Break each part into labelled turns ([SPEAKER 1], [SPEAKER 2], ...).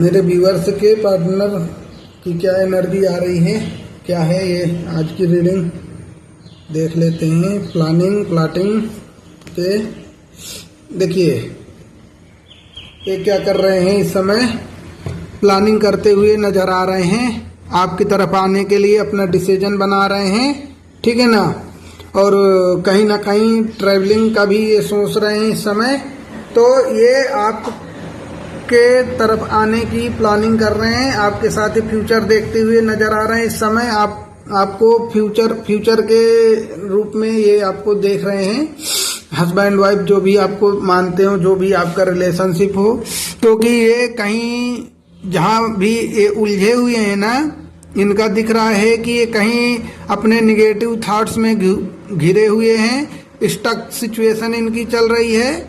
[SPEAKER 1] मेरे व्यूअर्स के पार्टनर की क्या एनर्जी आ रही है, क्या है ये आज की रीडिंग देख लेते हैं। प्लाटिंग के देखिए ये क्या कर रहे हैं, इस समय प्लानिंग करते हुए नजर आ रहे हैं। आपकी तरफ आने के लिए अपना डिसीजन बना रहे हैं, ठीक है ना। और कहीं ना कहीं ट्रैवलिंग का भी ये सोच रहे हैं इस समय। तो ये आप के तरफ आने की प्लानिंग कर रहे हैं, आपके साथ ही फ्यूचर देखते हुए नजर आ रहे हैं इस समय। आपको फ्यूचर के रूप में ये आपको देख रहे हैं, हस्बैंड वाइफ जो भी आपको मानते हो, जो भी आपका रिलेशनशिप हो। क्योंकि ये कहीं जहां भी ये उलझे हुए हैं ना, इनका दिख रहा है कि ये कहीं अपने निगेटिव थॉट्स में घिरे हुए हैं। स्टक सिचुएशन इनकी चल रही है।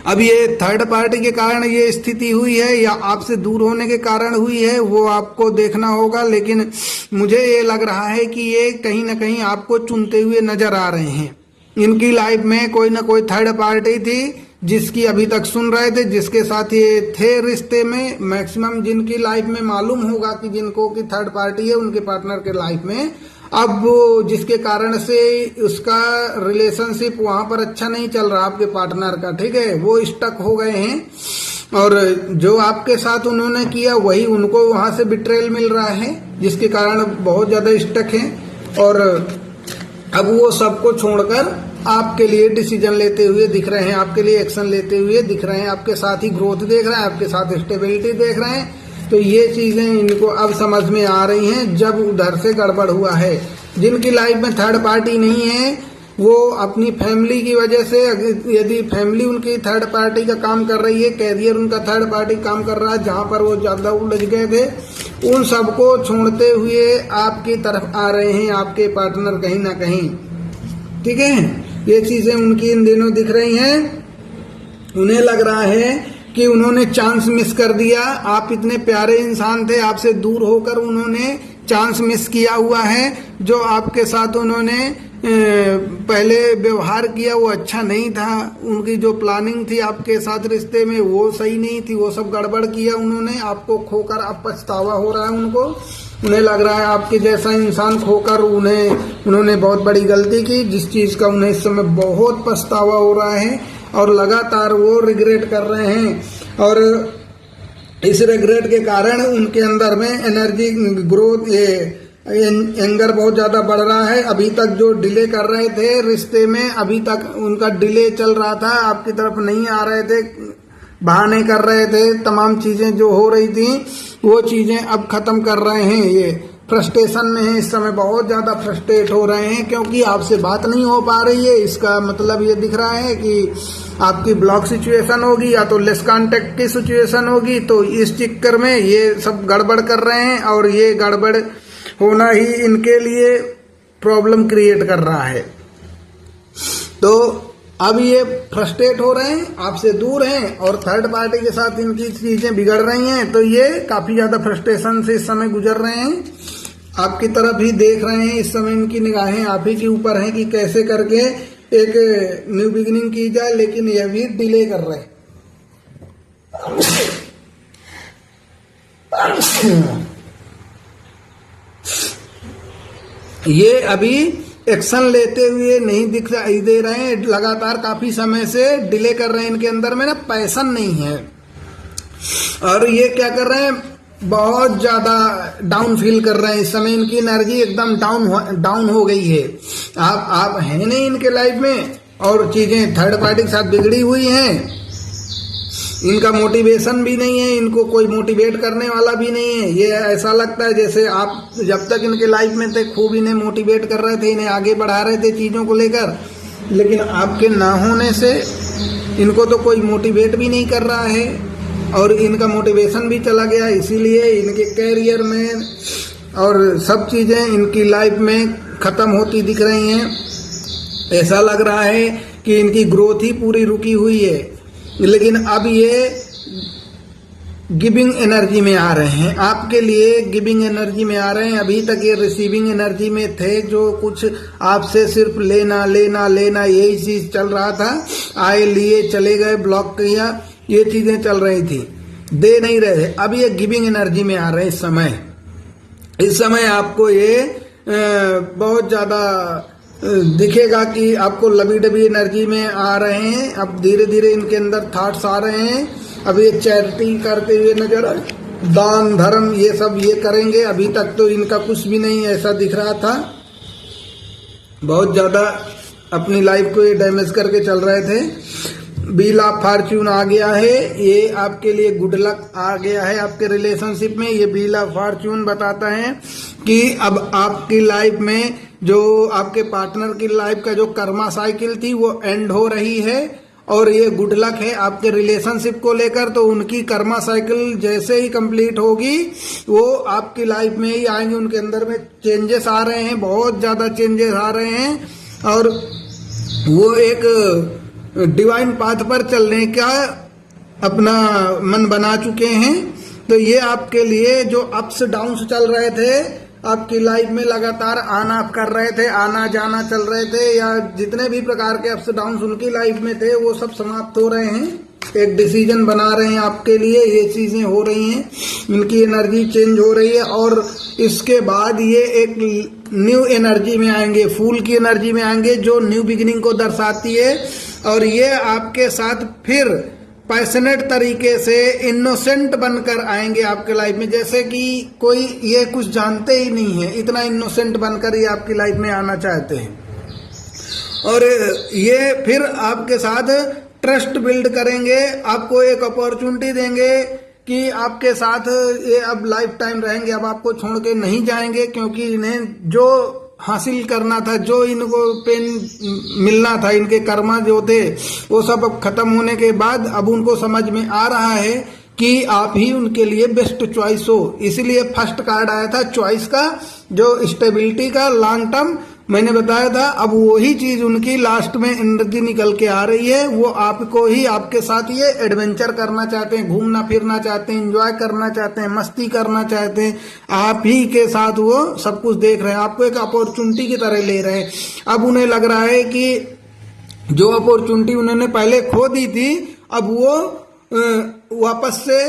[SPEAKER 1] अब ये थर्ड पार्टी के कारण ये स्थिति हुई है या आपसे दूर होने के कारण हुई है, वो आपको देखना होगा। लेकिन मुझे ये लग रहा है कि ये कहीं ना कहीं आपको चुनते हुए नजर आ रहे हैं। इनकी लाइफ में कोई ना कोई थर्ड पार्टी थी जिसकी अभी तक सुन रहे थे, जिसके साथ ये थे रिश्ते में। मैक्सिमम जिनकी लाइफ में मालूम होगा कि जिनको की थर्ड पार्टी है, उनके पार्टनर के लाइफ में अब जिसके कारण से उसका रिलेशनशिप वहां पर अच्छा नहीं चल रहा आपके पार्टनर का, ठीक है, वो स्टक हो गए हैं। और जो आपके साथ उन्होंने किया वही उनको वहां से बिट्रेल मिल रहा है, जिसके कारण बहुत ज्यादा स्टक है। और अब वो सबको छोड़कर आपके लिए डिसीजन लेते हुए दिख रहे हैं, आपके लिए एक्शन लेते हुए दिख रहे हैं, आपके साथ ही ग्रोथ देख रहे हैं, आपके साथ स्टेबिलिटी देख रहे हैं। तो ये चीजें इनको अब समझ में आ रही हैं जब उधर से गड़बड़ हुआ है। जिनकी लाइफ में थर्ड पार्टी नहीं है, वो अपनी फैमिली की वजह से, यदि फैमिली उनकी थर्ड पार्टी का काम कर रही है, कैरियर उनका थर्ड पार्टी काम कर रहा है, जहां पर वो ज्यादा उलझ गए थे, उन सबको छोड़ते हुए आपकी तरफ आ रहे हैं आपके पार्टनर कहीं ना कहीं, ठीक है। ये चीजें उनकी इन दिनों दिख रही हैं। उन्हें लग रहा है कि उन्होंने चांस मिस कर दिया। आप इतने प्यारे इंसान थे, आपसे दूर होकर उन्होंने चांस मिस किया हुआ है। जो आपके साथ उन्होंने पहले व्यवहार किया वो अच्छा नहीं था। उनकी जो प्लानिंग थी आपके साथ रिश्ते में वो सही नहीं थी, वो सब गड़बड़ किया उन्होंने। आपको खोकर अब पछतावा हो रहा है उनको। उन्हें लग रहा है आपके जैसा इंसान खोकर उन्होंने बहुत बड़ी गलती की, जिस चीज का उन्हें इस समय बहुत पछतावा हो रहा है। और लगातार वो रिग्रेट कर रहे हैं। और इस रिग्रेट के कारण उनके अंदर में एनर्जी ग्रोथ, एंगर बहुत ज्यादा बढ़ रहा है। अभी तक जो डिले कर रहे थे रिश्ते में, अभी तक उनका डिले चल रहा था, आपकी तरफ नहीं आ रहे थे, बहाने कर रहे थे, तमाम चीजें जो हो रही थी वो चीजें अब खत्म कर रहे हैं। ये फ्रस्ट्रेशन में है इस समय, बहुत ज्यादा फ्रस्ट्रेट हो रहे हैं क्योंकि आपसे बात नहीं हो पा रही है। इसका मतलब ये दिख रहा है कि आपकी ब्लॉक सिचुएशन होगी या तो लेस कांटेक्ट की सिचुएशन होगी। तो इस चक्कर में ये सब गड़बड़ कर रहे हैं और ये गड़बड़ होना ही इनके लिए प्रॉब्लम क्रिएट कर रहा है। तो अब ये फ्रस्ट्रेट हो रहे हैं, आपसे दूर हैं और थर्ड पार्टी के साथ इनकी चीजें बिगड़ रही हैं। तो ये काफी ज्यादा फ्रस्ट्रेशन से इस समय गुजर रहे हैं, आपकी तरफ ही देख रहे हैं। इस समय इनकी निगाहें आप ही के ऊपर हैं कि कैसे करके एक न्यू बिगिनिंग की जाए, लेकिन ये भी डिले कर रहे हैं। ये अभी एक्शन लेते हुए नहीं दिखाई दे रहे हैं, लगातार काफी समय से डिले कर रहे हैं। इनके अंदर में ना पैशन नहीं है और ये क्या कर रहे हैं, बहुत ज्यादा डाउन फील कर रहे हैं। इस समय इनकी एनर्जी एकदम डाउन हो गई है। आप हैं नहीं इनके लाइफ में और चीजें थर्ड पार्टी के साथ बिगड़ी हुई हैं। इनका मोटिवेशन भी नहीं है, इनको कोई मोटिवेट करने वाला भी नहीं है। ये ऐसा लगता है जैसे आप जब तक इनके लाइफ में थे खूब इन्हें मोटिवेट कर रहे थे, इन्हें आगे बढ़ा रहे थे चीजों को लेकर, लेकिन आपके ना होने से इनको तो कोई मोटिवेट भी नहीं कर रहा है और इनका मोटिवेशन भी चला गया। इसीलिए इनके कैरियर में और सब चीजें इनकी लाइफ में खत्म होती दिख रही हैं। ऐसा लग रहा है कि इनकी ग्रोथ ही पूरी रुकी हुई है। लेकिन अब ये गिविंग एनर्जी में आ रहे हैं, आपके लिए गिविंग एनर्जी में आ रहे हैं। अभी तक ये रिसीविंग एनर्जी में थे, जो कुछ आपसे सिर्फ लेना लेना लेना यही चीज चल रहा था। आए लिए चले गए, ब्लॉक किया, ये चीजें चल रही थी। दे नहीं रहे थे, अब ये गिविंग एनर्जी में आ रहे हैं। इस समय आपको ये बहुत ज्यादा दिखेगा कि आपको लबी डबी एनर्जी में आ रहे हैं। अब धीरे धीरे इनके अंदर थॉट्स आ रहे हैं। अब ये चैरिटी करते हुए नजर, दान धर्म ये सब ये करेंगे। अभी तक तो इनका कुछ भी नहीं ऐसा दिख रहा था, बहुत ज्यादा अपनी लाइफ को ये डैमेज करके चल रहे थे। व्हील ऑफ फॉर्च्यून आ गया है, ये आपके लिए गुड लक आ गया है आपके रिलेशनशिप में। ये व्हील ऑफ फॉर्च्यून बताता है कि अब आपकी लाइफ में जो आपके पार्टनर की लाइफ का जो कर्मा साइकिल थी वो एंड हो रही है, और ये गुड लक है आपके रिलेशनशिप को लेकर। तो उनकी कर्मा साइकिल जैसे ही कंप्लीट होगी वो आपकी लाइफ में ही आएंगे। उनके अंदर में चेंजेस आ रहे हैं, बहुत ज्यादा चेंजेस आ रहे हैं, और वो एक डिवाइन पाथ पर चलने का अपना मन बना चुके हैं। तो ये आपके लिए जो अप्स डाउन्स चल रहे थे आपकी लाइफ में, लगातार आना कर रहे थे, आना जाना चल रहे थे, या जितने भी प्रकार के अप्स डाउन्स उनकी लाइफ में थे वो सब समाप्त हो रहे हैं। एक डिसीजन बना रहे हैं आपके लिए, ये चीजें हो रही हैं, इनकी एनर्जी चेंज हो रही है। और इसके बाद ये एक न्यू एनर्जी में आएंगे, फूल की एनर्जी में आएंगे जो न्यू बिगिनिंग को दर्शाती है। और ये आपके साथ फिर पैशनेट तरीके से इनोसेंट बनकर आएंगे आपके लाइफ में, जैसे कि कोई ये कुछ जानते ही नहीं है, इतना इनोसेंट बनकर ये आपकी लाइफ में आना चाहते हैं। और ये फिर आपके साथ ट्रस्ट बिल्ड करेंगे, आपको एक अपॉर्चुनिटी देंगे कि आपके साथ ये अब लाइफ टाइम रहेंगे, अब आपको छोड़ के नहीं जाएंगे, क्योंकि इन्हें जो हासिल करना था, जो इनको पेन मिलना था, इनके कर्मा जो थे वो सब अब खत्म होने के बाद अब उनको समझ में आ रहा है कि आप ही उनके लिए बेस्ट चॉइस हो। इसलिए फर्स्ट कार्ड आया था चॉइस का, जो स्टेबिलिटी का, लॉन्ग टर्म मैंने बताया था। अब वही चीज उनकी लास्ट में एनर्जी निकल के आ रही है। वो आपको ही, आपके साथ ये एडवेंचर करना चाहते हैं, घूमना फिरना चाहते हैं, एंजॉय करना चाहते हैं, मस्ती करना चाहते हैं। आप ही के साथ वो सब कुछ देख रहे हैं, आपको एक अपॉर्चुनिटी की तरह ले रहे हैं। अब उन्हें लग रहा है कि जो अपॉर्चुनिटी उन्होंने पहले खो दी थी अब वो वापस से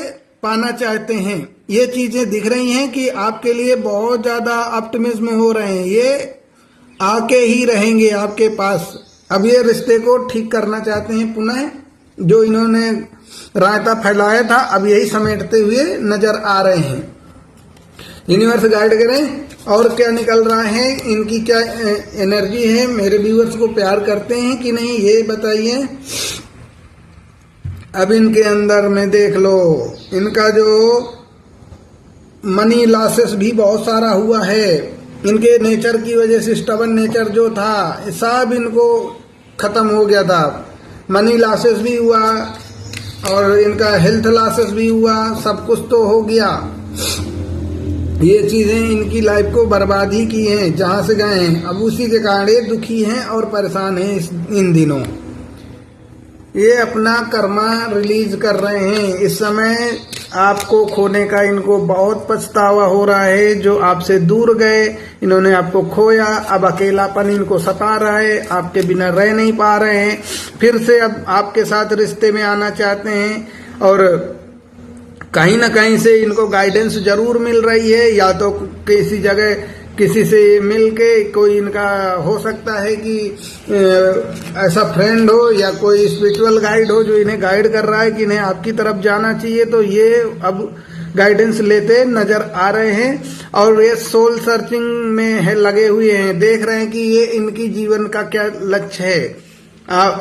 [SPEAKER 1] पाना चाहते हैं। ये चीजें दिख रही हैं कि आपके लिए बहुत ज्यादा ऑप्टिमिज्म हो रहे हैं, ये आके ही रहेंगे आपके पास। अब ये रिश्ते को ठीक करना चाहते हैं पुनः, जो इन्होंने रायता फैलाया था अब यही समेटते हुए नजर आ रहे हैं। यूनिवर्स गाइड करें और क्या निकल रहा है, इनकी क्या एनर्जी है, मेरे व्यूअर्स को प्यार करते हैं कि नहीं ये बताइए। अब इनके अंदर में देख लो, इनका जो मनी लॉसेस भी बहुत सारा हुआ है, इनके नेचर की वजह से स्टबन नेचर जो था सब इनको खत्म हो गया था। मनी लॉसेस भी हुआ और इनका हेल्थ लॉसेस भी हुआ, सब कुछ तो हो गया। ये चीजें इनकी लाइफ को बर्बाद ही की हैं जहां से गए हैं। अब उसी के कारण ये दुखी हैं और परेशान हैं इन दिनों। ये अपना कर्मा रिलीज कर रहे हैं। इस समय आपको खोने का इनको बहुत पछतावा हो रहा है। जो आपसे दूर गए, इन्होंने आपको खोया, अब अकेलापन इनको सता रहा है, आपके बिना रह नहीं पा रहे हैं। फिर से अब आपके साथ रिश्ते में आना चाहते हैं, और कहीं ना कहीं से इनको गाइडेंस जरूर मिल रही है, या तो किसी जगह किसी से मिल के कोई इनका हो सकता है कि ऐसा फ्रेंड हो या कोई स्पिरिचुअल गाइड हो जो इन्हें गाइड कर रहा है कि इन्हें आपकी तरफ जाना चाहिए। तो ये अब गाइडेंस लेते नजर आ रहे हैं, और ये सोल सर्चिंग में है लगे हुए हैं, देख रहे हैं कि ये इनकी जीवन का क्या लक्ष्य है।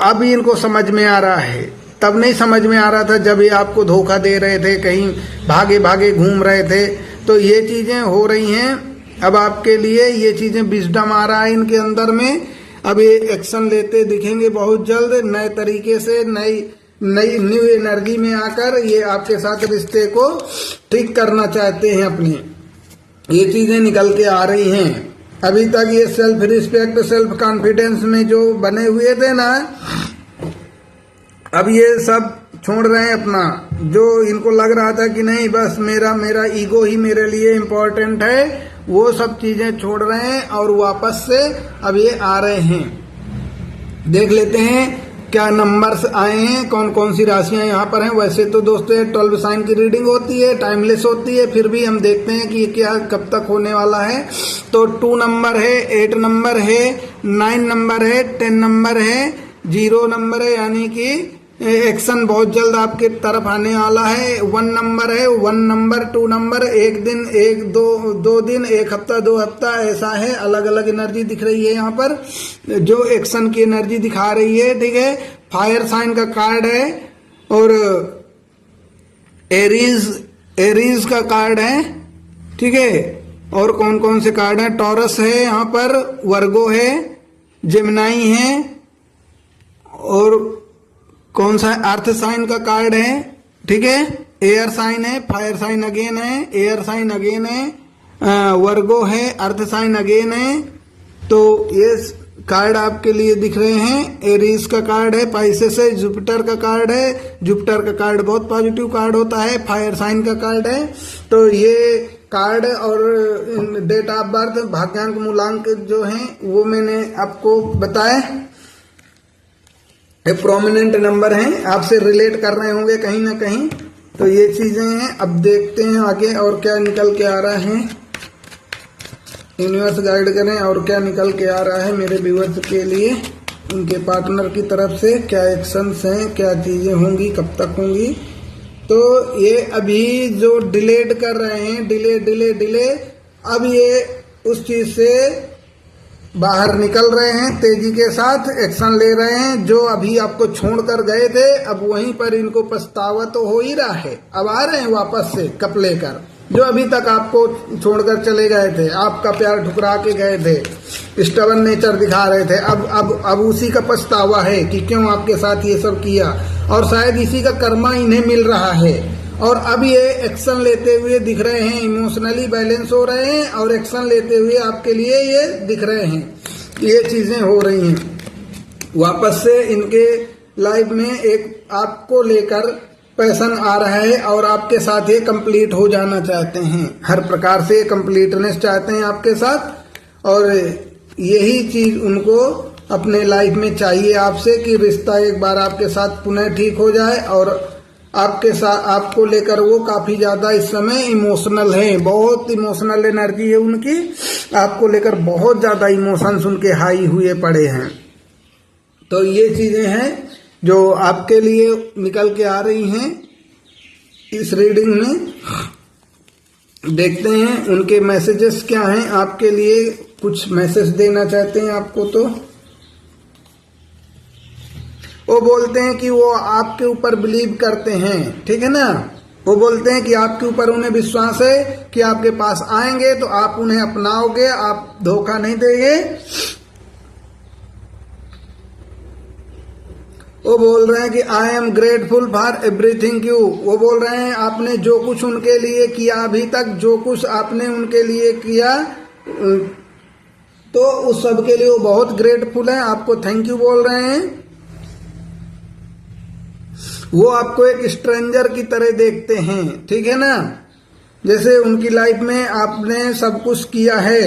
[SPEAKER 1] अब इनको समझ में आ रहा है, तब नहीं समझ में आ रहा था जब ये आपको धोखा दे रहे थे, कहीं भागे भागे घूम रहे थे। तो ये चीजें हो रही हैं अब आपके लिए, ये चीजें विजडम आ रहा है इनके अंदर में। अब ये एक्शन लेते दिखेंगे बहुत जल्द, नए तरीके से, नई न्यू एनर्जी में आकर ये आपके साथ रिश्ते को ठीक करना चाहते हैं अपने। ये चीजें निकल के आ रही हैं। अभी तक ये सेल्फ रिस्पेक्ट, सेल्फ कॉन्फिडेंस में जो बने हुए थे ना, अब ये सब छोड़ रहे हैं अपना। जो इनको लग रहा था कि नहीं बस मेरा ईगो ही मेरे लिए इम्पोर्टेंट है, वो सब चीजें छोड़ रहे हैं और वापस से अब ये आ रहे हैं। देख लेते हैं क्या नंबर्स आए हैं, कौन कौन सी राशियां यहाँ पर हैं। वैसे तो दोस्तों 12 साइन की रीडिंग होती है, टाइमलेस होती है, फिर भी हम देखते हैं कि ये क्या कब तक होने वाला है। तो 2 नंबर है, 8 नंबर है, 9 नंबर है, 10 नंबर है, 0 नंबर है, यानी कि एक्शन बहुत जल्द आपके तरफ आने वाला है। 1 नंबर है, 1 नंबर, 2 नंबर, 1 दिन, 2 दिन, 1 हफ्ता, 2 हफ्ता, ऐसा है। अलग अलग एनर्जी दिख रही है यहाँ पर, जो एक्शन की एनर्जी दिखा रही है। ठीक है, फायर साइन का कार्ड है और एरीज का कार्ड है। ठीक है, और कौन कौन से कार्ड हैं, टॉरस है यहाँ पर, वर्गो है, जेमिनाई है, और कौन सा अर्थ साइन का कार्ड है। ठीक है, एयर साइन है, फायर साइन अगेन है, एयर साइन अगेन है, वर्गो है, अर्थ साइन अगेन है। तो ये कार्ड आपके लिए दिख रहे हैं। एरीज का कार्ड है, पाइसेस है, जुपिटर का कार्ड है। जुपिटर का कार्ड बहुत पॉजिटिव कार्ड होता है। फायर साइन का कार्ड है। तो ये कार्ड और डेट ऑफ बर्थ, भाग्यांक, मूलांक जो हैं वो मैंने आपको बताया। ये प्रोमिनेंट नंबर हैं, आपसे रिलेट कर रहे होंगे कहीं ना कहीं। तो ये चीजें हैं। अब देखते हैं आगे और क्या निकल के आ रहा है। यूनिवर्स गाइड करें और क्या निकल के आ रहा है मेरे व्यूअर्स के लिए, उनके पार्टनर की तरफ से क्या एक्शंस हैं, क्या चीजें होंगी, कब तक होंगी। तो ये अभी जो डिलेट कर रहे हैं, डिले, अब ये उस चीज से बाहर निकल रहे हैं, तेजी के साथ एक्शन ले रहे हैं। जो अभी आपको छोड़कर गए थे, अब वहीं पर इनको पछतावा तो हो ही रहा है। अब आ रहे हैं वापस से कप लेकर, जो अभी तक आपको छोड़कर चले गए थे, आपका प्यार ठुकरा के गए थे, स्टबन नेचर दिखा रहे थे। अब उसी का पछतावा है कि क्यों आपके साथ ये सब किया, और शायद इसी का कर्मा इन्हें मिल रहा है। और अब ये एक्शन लेते हुए दिख रहे हैं, इमोशनली बैलेंस हो रहे हैं और एक्शन लेते हुए आपके लिए ये दिख रहे हैं। ये चीजें हो रही हैं। वापस से इनके लाइफ में एक आपको लेकर पैशन आ रहा है और आपके साथ ये कंप्लीट हो जाना चाहते हैं। हर प्रकार से कंप्लीटनेस चाहते हैं आपके साथ, और यही चीज उनको अपने लाइफ में चाहिए आपसे कि रिश्ता एक बार आपके साथ पुनः ठीक हो जाए। और आपके साथ, आपको लेकर वो काफी ज्यादा इस समय इमोशनल है, बहुत इमोशनल एनर्जी है उनकी। आपको लेकर बहुत ज्यादा इमोशंस उनके हाई हुए पड़े हैं। तो ये चीजें हैं जो आपके लिए निकल के आ रही हैं इस रीडिंग में। देखते हैं उनके मैसेजेस क्या हैं आपके लिए। कुछ मैसेज देना चाहते हैं आपको, तो वो बोलते हैं कि वो आपके ऊपर बिलीव करते हैं। ठीक है ना, वो बोलते हैं कि आपके ऊपर उन्हें विश्वास है कि आपके पास आएंगे तो आप उन्हें अपनाओगे, आप धोखा नहीं देंगे। वो बोल रहे हैं कि I am grateful for everything you. वो बोल रहे हैं आपने जो कुछ उनके लिए किया अभी तक, जो कुछ आपने उनके लिए किया, तो उस सब के लिए वो बहुत ग्रेटफुल है, आपको थैंक यू बोल रहे हैं। वो आपको एक स्ट्रेंजर की तरह देखते हैं। ठीक है ना, जैसे उनकी लाइफ में आपने सब कुछ किया है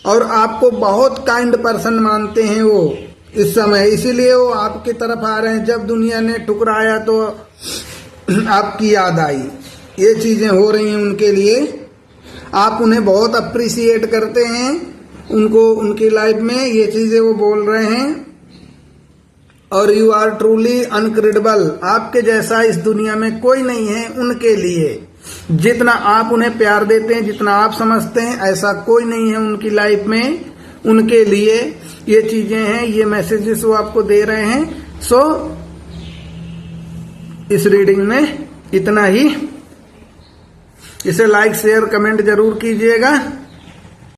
[SPEAKER 1] और आपको बहुत काइंड पर्सन मानते हैं वो इस समय, इसीलिए वो आपकी तरफ आ रहे हैं। जब दुनिया ने ठुकराया तो आपकी याद आई। ये चीजें हो रही हैं उनके लिए। आप उन्हें बहुत अप्रिशिएट करते हैं, उनको उनकी लाइफ में ये चीजें वो बोल रहे हैं। और यू आर ट्रूली अनक्रेडिबल। आपके जैसा इस दुनिया में कोई नहीं है उनके लिए। जितना आप उन्हें प्यार देते हैं, जितना आप समझते हैं, ऐसा कोई नहीं है उनकी लाइफ में उनके लिए। ये चीजें हैं, ये मैसेजेस वो आपको दे रहे हैं। सो इस रीडिंग में इतना ही। इसे लाइक, शेयर, कमेंट जरूर कीजिएगा।